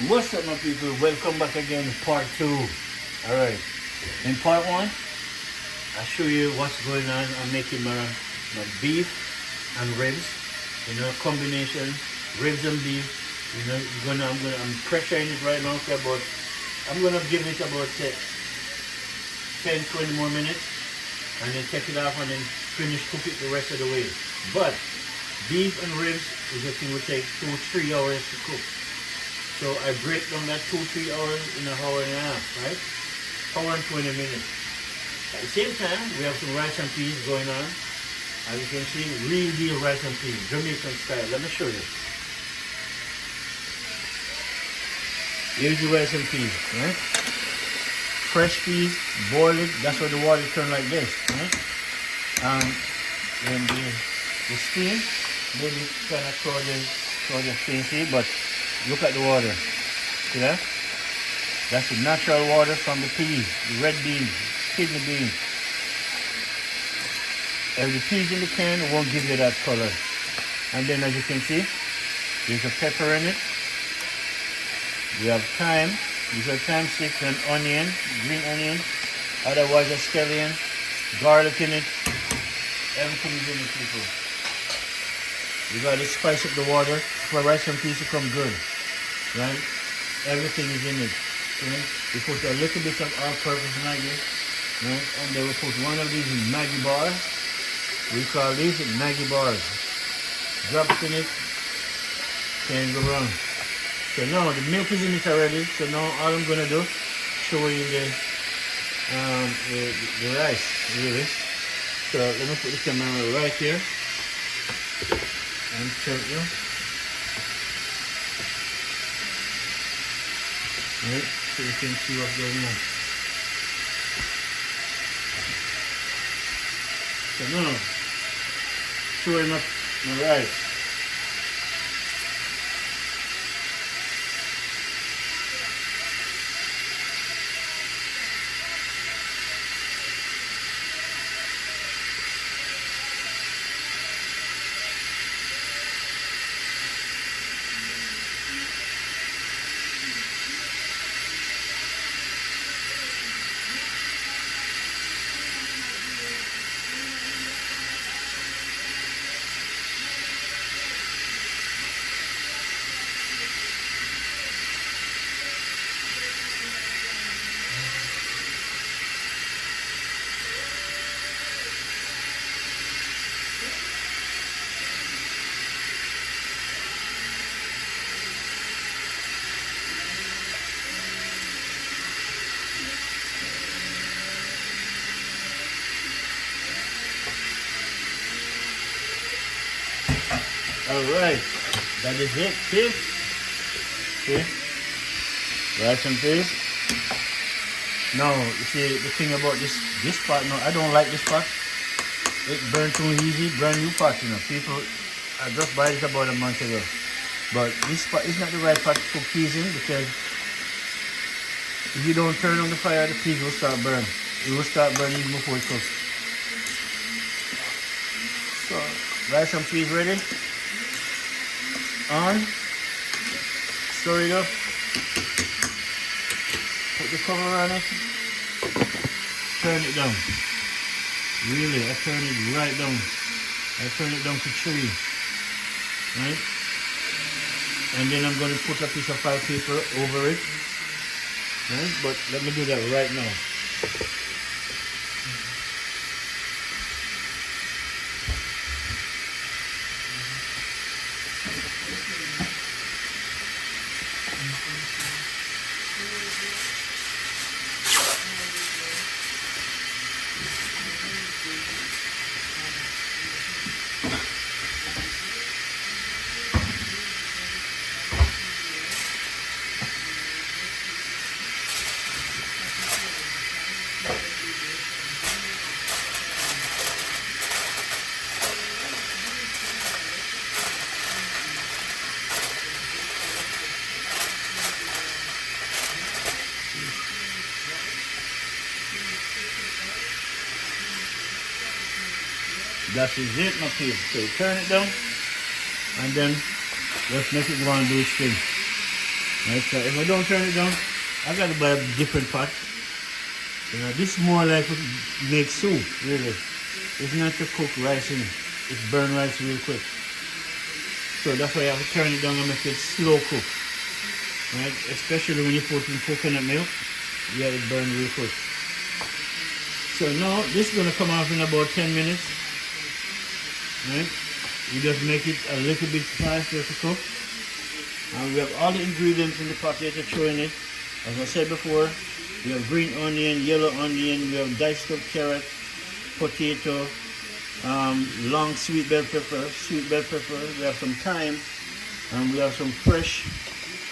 What's up, my people? Welcome back again to part 2. Alright, in part 1, I'll show you what's going on. I'm making my beef and ribs, combination, ribs and beef. I'm pressuring it right now for about, I'm gonna give it about 10-20 more minutes and then take it off and then cook it the rest of the way. But beef and ribs is a thing will take 2-3 hours to cook. So I break down that 2-3 hours in an hour and a half, right? Hour and 20 minutes. At the same time, we have some rice and peas going on. As you can see, real deal rice and peas, Jamaican style. Let me show you. Here's the rice and peas, right? Fresh peas, boil it, that's why the water turn like this, right? Then the steam, maybe kind of throw the steam seed, but look at the water. See that? That's the natural water from the peas, the red beans, kidney beans. If the peas in the can, it won't give you that color. And then as you can see, there's a pepper in it. We have thyme. These are thyme sticks and onion, green onion. Otherwise a scallion, garlic in it. Everything is in it, people. You gotta spice up the water for rice and peas to come good, right? Everything is in it. Right? We put a little bit of all-purpose Maggi, right? And then we put one of these Maggi bars. We call these Maggi bars. Drop it in it, can't go wrong. So now the milk is in it already. So now all I'm gonna do, show you the rice, really. So let me put the camera right here. And show you. Right, so you can see what's going on. So now, showing up my rice. Alright, that is it, see? See? Rice and peas. Now, you see the thing about this pot, no, I don't like this pot. It burns too easy, brand new pot, People, I just bought it about a month ago. But this pot is not the right pot to cook peas in because if you don't turn on the fire, the peas will start burning. It will start burning even before it cooks. So, rice and peas ready. On, stir it up, put the cover on it, turn it down. Really, I turn it right down. I turn it down to 3, right? And then I'm going to put a piece of file paper over it, right? But let me do that right now. That is it, my people. So you turn it down and then let's make it go and do its thing. Right, so if I don't turn it down, I gotta buy a different pot. You know, this is more like to make soup, really. It's not to cook rice in it. It's burn rice real quick. So that's why you have to turn it down and make it slow cook. Right? Especially when you put in coconut milk, yeah, it burns real quick. So now this is gonna come off in about 10 minutes. Right? We just make it a little bit faster to cook. And we have all the ingredients in the pot here to throw in it. As I said before, we have green onion, yellow onion, we have diced up carrot, potato, long sweet bell pepper, we have some thyme, and we have some fresh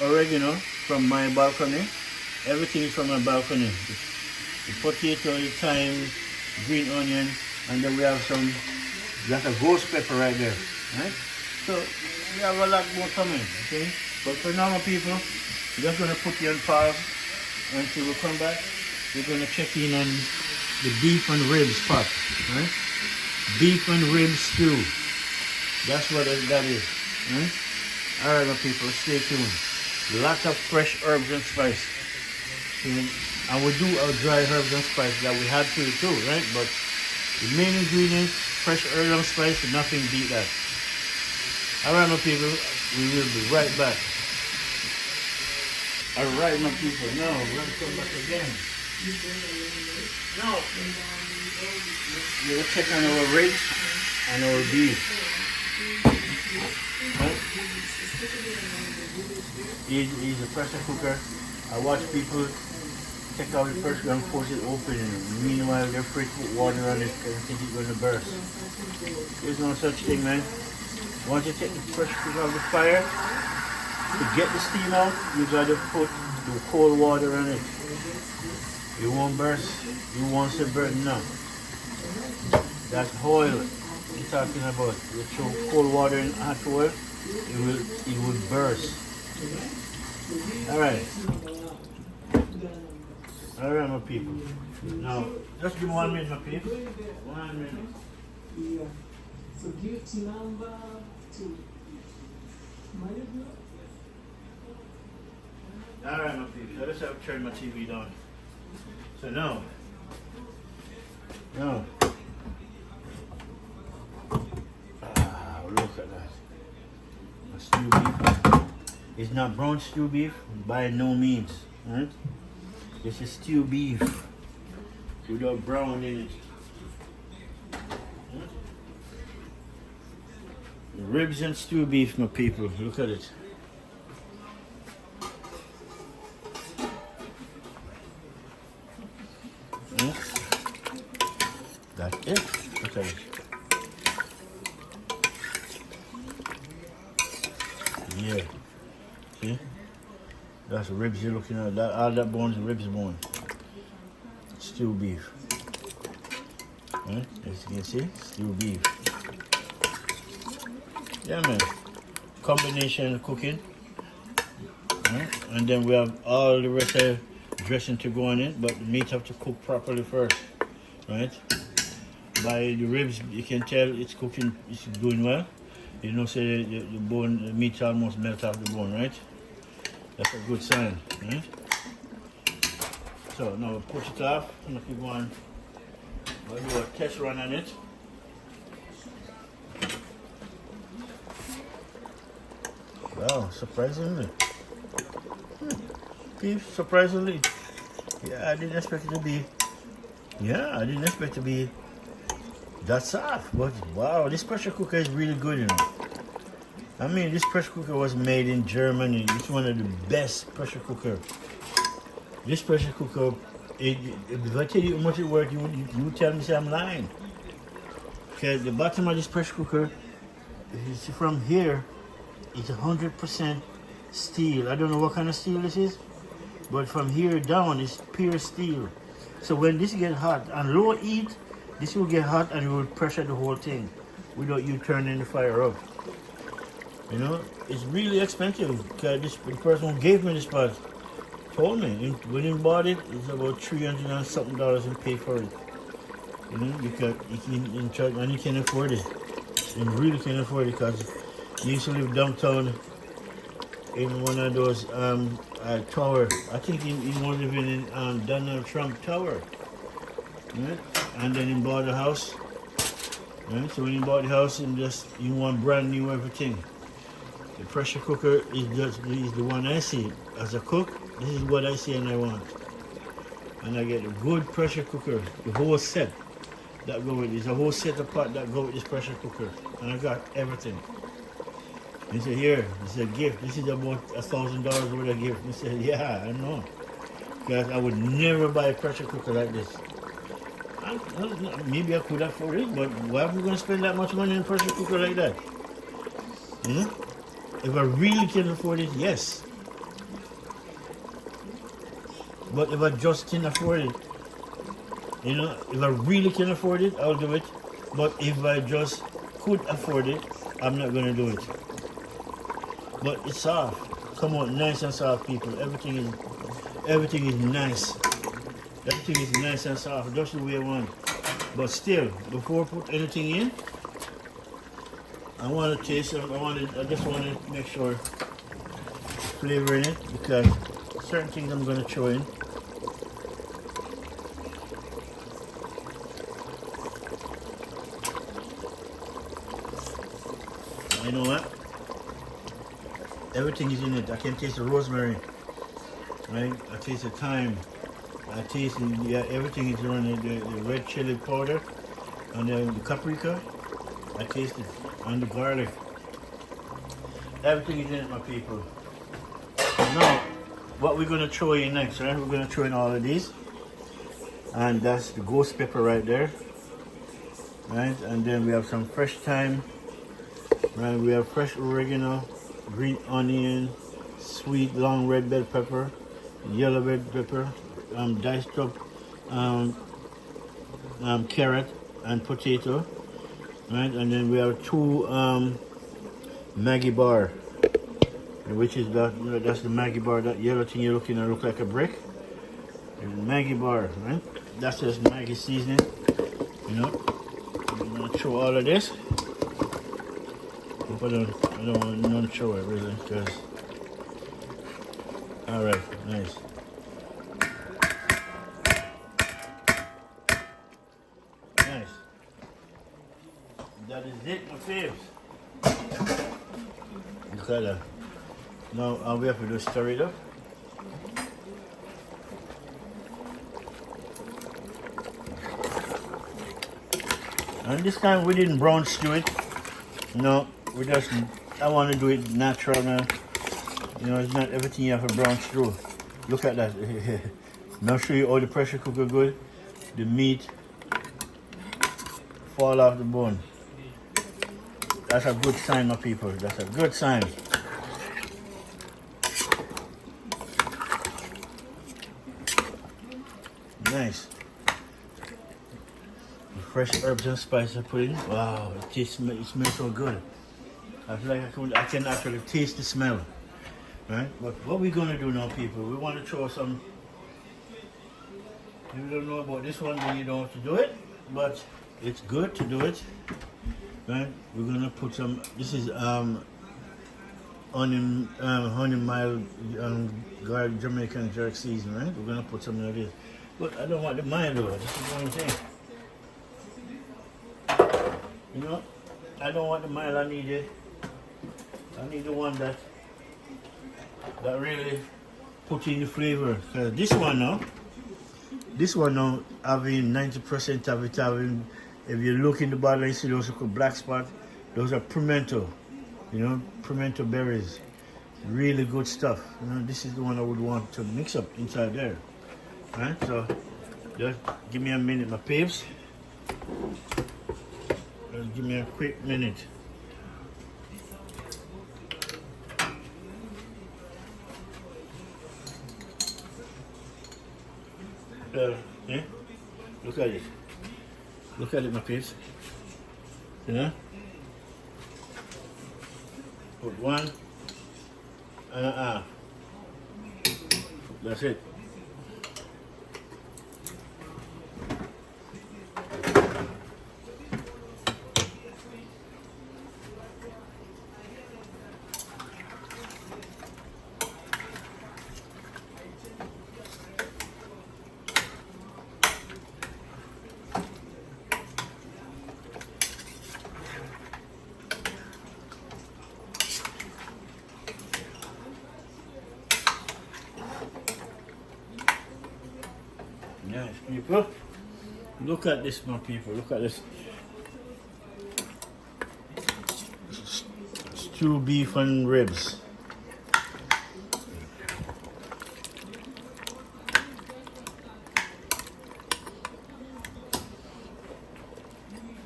oregano from my balcony. Everything is from my balcony. The potato, the thyme, green onion, and then we have some, that's a ghost pepper right there. Right? So we have a lot more coming, okay? But for normal people, we're just gonna put you on pause until we come back. We're gonna check in on the beef and ribs pot, right? Beef and ribs stew. That's what that is, right? All right, my people, stay tuned. Lots of fresh herbs and spice. And we do our dry herbs and spice that we had to too, right? But the main ingredients, fresh herbs and spice, nothing beat that. All right, my people, we will be right back. All right, my people, now we're going to come back again. Now, we'll check on our ribs and our beef. Right? He's a pressure cooker. I watch people take out the pressure and force it open. And meanwhile, they're afraid to put water on it because they think it's going to burst. There's no such thing, man. Once you take the pressure cooker out of the fire, to get the steam out, you got to put the cold water on it. It won't burst. You won't say burn now. That's oil you're talking about. You throw cold water in hot oil, it will burst. Alright. Alright, my people. Now, just give me 1 minute, my people. 1 minute. Yeah. So guilty number 2. Alright, my people. Let's have to turn my TV down. So now. Look at that. A stew beef. It's not brown stew beef by no means. Right? This is stew beef without brown in it. Ribs and stew beef, my people. Look at it. That's it. Look at it. Yeah. See? That's the ribs you're looking at. All that bone is ribs bone. Stew beef. Right? As you can see, stew beef. Yeah, man. Combination cooking. Right? And then we have all the rest of dressing to go on it, but the meat have to cook properly first. Right? By the ribs, you can tell it's cooking, it's doing well. You know, say the bone, the meat almost melt off the bone, right? That's a good sign, right? So now we'll push it off and keep going. We'll do a test run on it. Wow, surprisingly. Beef, surprisingly. Yeah, I didn't expect it to be. Yeah, I didn't expect it to be that soft. But wow, this pressure cooker is really good, you know. I mean, this pressure cooker was made in Germany. It's one of the best pressure cooker. This pressure cooker, if I tell you how much it works, you tell me say I'm lying. Okay, the bottom of this pressure cooker, is from here, it's 100% steel. I don't know what kind of steel this is, but from here down, it's pure steel. So when this gets hot, on low heat, this will get hot and it will pressure the whole thing without you turning the fire up. You know, it's really expensive because the person who gave me this pot told me when he bought it, it's about $300 and something and pay for it. You know, because he can afford it. He really can afford it because he used to live downtown in one of those tower. I think he was living in Donald Trump Tower. Right? And then he bought the house. Right? So when he bought the house, he want brand new everything. The pressure cooker is the one I see. As a cook, this is what I see and I want. And I get a good pressure cooker, the whole set that go with it. There's a whole set of pot that go with this pressure cooker. And I got everything. He said, here, this is a gift. This is about $1,000 worth of gift. He said, yeah, I know. Because I would never buy a pressure cooker like this. Maybe I could afford it, but why am I going to spend that much money on a pressure cooker like that? You know? If I really can afford it, yes. But if I just can't afford it, you know, if I really can afford it, I'll do it. But if I just could afford it, I'm not going to do it. But it's soft. Come on, nice and soft, people. Everything is nice. Everything is nice and soft, just the way I want. But still, before I put anything in, I want to taste it. I just want to make sure flavor in it, because certain things I'm going to throw in. You know what? Everything is in it. I can taste the rosemary, right? I taste the thyme. I taste everything is on it. The red chili powder and then the paprika. I taste it, and the garlic. Everything is in it, my people. Now, what we're gonna throw in next, right? We're gonna throw in all of these, and that's the ghost pepper right there, right? And then we have some fresh thyme, right? We have fresh oregano, green onion, sweet long red bell pepper, yellow red pepper, diced up carrot and potato, right? And then we have 2 Maggi bar, which is that's the Maggi bar. That yellow thing you're looking at look like a brick. It's Maggi bar, right? That's just Maggi seasoning. You know, I'm gonna throw all of this. I don't want none to show it really, because. All right, nice. Nice. That is it, my faves. Look at that. Now all we have to do is stir it up. And this time we didn't brown stew it. No, I want to do it natural now. You know, it's not everything you have to brown stew. Look at that. Now show you how the pressure cooker good. The meat fall off the bone. That's a good sign, my people. That's a good sign. Nice. The fresh herbs and spices I put in. Wow, it smells so good. I feel like I can actually taste the smell. Right? But what we're gonna do now, people, we want to throw some. If you don't know about this one, then you don't have to do it. But it's good to do it. Right? We're gonna put some. This is honey mild garlic Jamaican jerk season, right? We're gonna put some of this. But I don't want the mild though. This is one thing. You know, I don't want the mild. I need the one that really put in the flavor. This one now having 90% of it having. If you look in the bottle, you see those black spots. Those are pimento. You know, pimento berries. Really good stuff. You know, this is the one I would want to mix up inside there. Right? So, just give me a minute, my peeps. Just give me a quick minute. Yeah? Look at it. Look at it, my peeps. Yeah? Put 1 and a half. That's it. Nice, people. Look at this, my people. Look at this. Stew beef and ribs.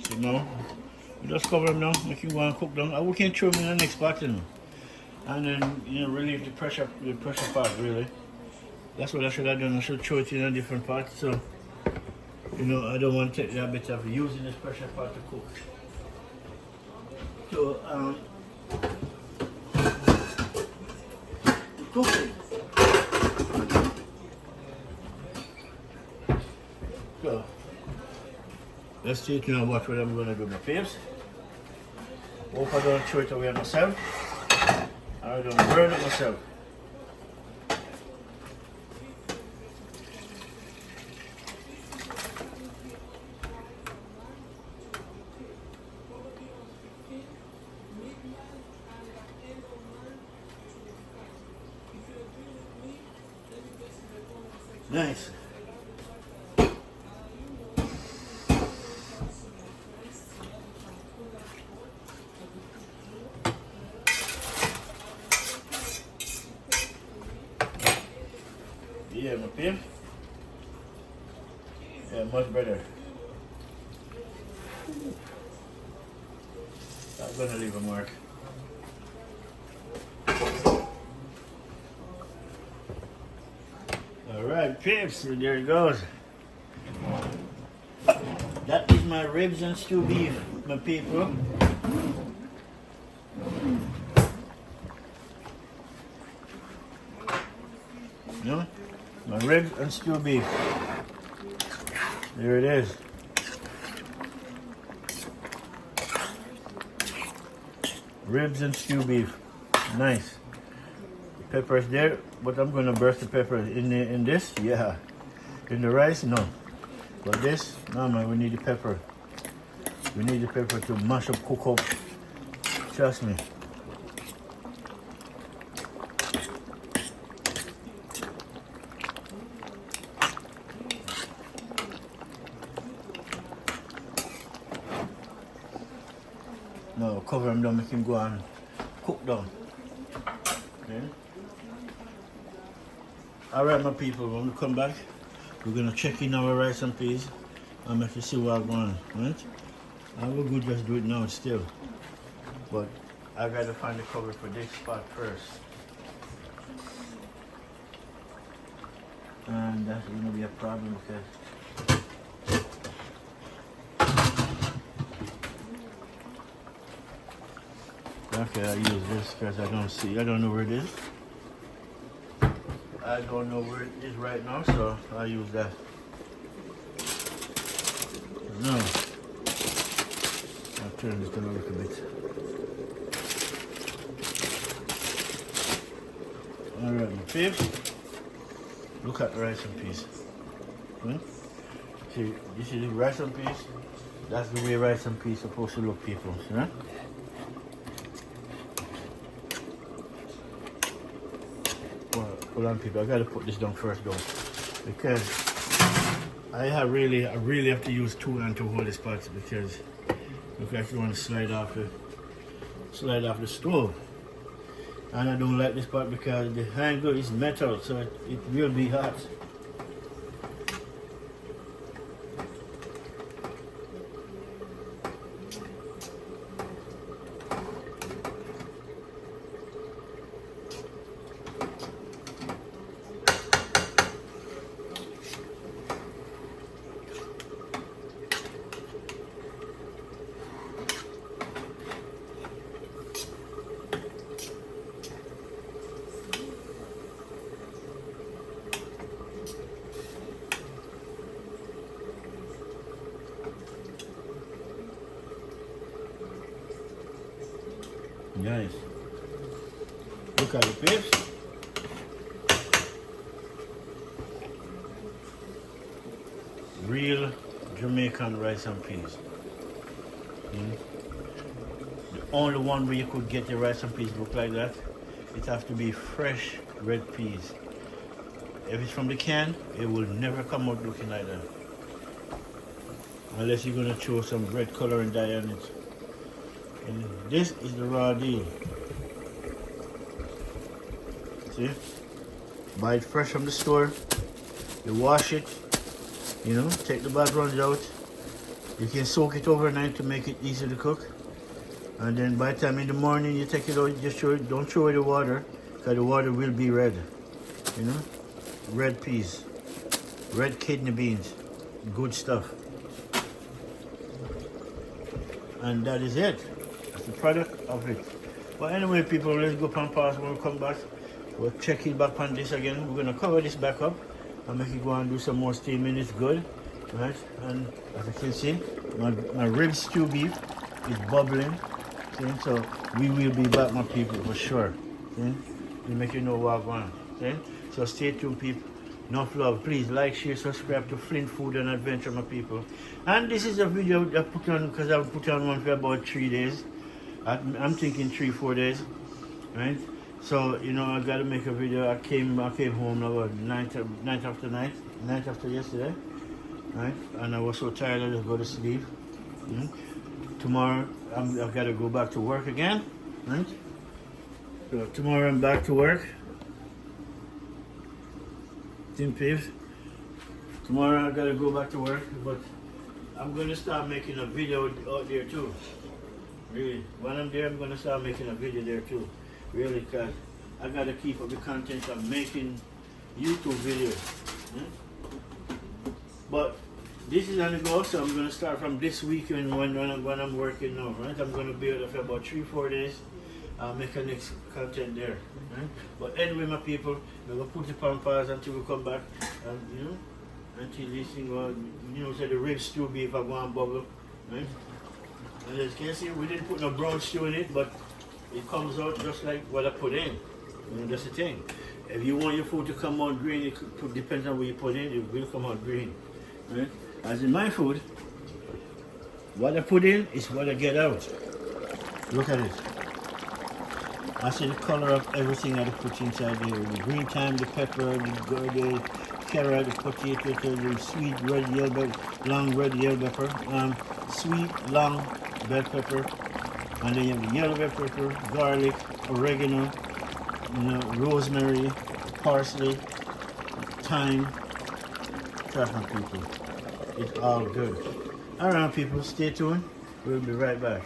So now, we just cover them now. We can go and cook them. We can throw them in the next pot, you know. And then, you know, relieve the pressure part, really. That's what I should have done. I should throw it in a different pot. So, you know, I don't want to take that bit of using this pressure pot to cook. So, cooking. So, let's take now what I'm going to do, my peeps. Hope I don't throw it away myself. I don't burn it myself. Nice. Yeah, my pin. Yeah, much better. I'm gonna leave a mark. Alright, pips, so there it goes. That is my ribs and stew beef, my people. No? My ribs and stew beef. There it is. Ribs and stew beef. Nice. Peppers there, but I'm gonna burst the pepper in this. Yeah. In the rice, no. But this, no man, we need the pepper. We need the pepper to mash up, cook up. Trust me. No, cover them down, make him go and cook down. Then, alright my people, when we come back, we're gonna check in our rice and peas and make you see what's going on, right? I will good just do it now still. But I gotta find the cover for this spot first. And that's gonna be a problem because okay, I use this because I don't know where it is. I don't know where it is right now, so I use that. Now, I'll turn this down a little bit. Alright, my peeps. Look at the rice and peas. See, you see the rice and peas? That's the way rice and peas supposed to look, people. See that? Hold on, people. I gotta put this down first, though, because I really have to use two hands to hold this pot because look like you want to slide off the stove, and I don't like this pot because the handle is metal, so it will be hot. Nice. Look at the peeps. Real Jamaican rice and peas. The only one where you could get the rice and peas look like that, it has to be fresh red peas. if it's from the can, it will never come out looking like that. Unless you're gonna throw some red color and dye on it. And this is the raw deal. See? Buy it fresh from the store. You wash it, you know, take the bad ones out. You can soak it overnight to make it easy to cook. And then by the time in the morning you take it out, you just don't throw away the water, because the water will be red. You know? Red peas, red kidney beans, good stuff. And that is it. That's the product of it. But anyway, people, let's go pan past when we come back. We'll check it back on this again. We're gonna cover this back up and make it go and do some more steaming. It's good, right? And as you can see, my rib stew beef is bubbling. See? So we will be back, my people, for sure. See? We'll make you know what I'm going. See? So stay tuned, people. Enough love. Please like, share, subscribe to Flint Food and Adventure, my people. And this is a video I put on because I've put on one for about 3 days. I'm thinking 3-4 days, right? So you know I gotta make a video. I came home about night after yesterday, right? And I was so tired I just go to sleep. Tomorrow I gotta go back to work again, right? So tomorrow I'm back to work. Tim Peeves. Tomorrow I gotta go back to work, but I'm gonna start making a video out there too. Really, when I'm there, I'm gonna start making a video there too. Really, cause I gotta keep up the content of making YouTube videos. But this is on the go, so I'm gonna start from this weekend when I'm working now. Right, I'm gonna be out for about 3-4 days. I'll make a next content there. Right? But anyway, my people, we're gonna put it on pause until we come back, and you know, until this thing go, you know, say the rib stew beef I go and bubble, right? And as you can see, we didn't put no brown stew in it, but it comes out just like what I put in. You know, that's the thing. If you want your food to come out green, it depends on what you put in, it will come out green. Right? As in my food, what I put in is what I get out. Look at it. I see the color of everything that I put inside there. The green thyme, the pepper, the carrot, the potato, the sweet red yellow, long red yellow pepper, sweet long bell pepper, and then you have the yellow bell pepper, garlic, oregano, you know, rosemary, parsley, thyme. Trust my people, it's all good. All right, people, stay tuned. We'll be right back.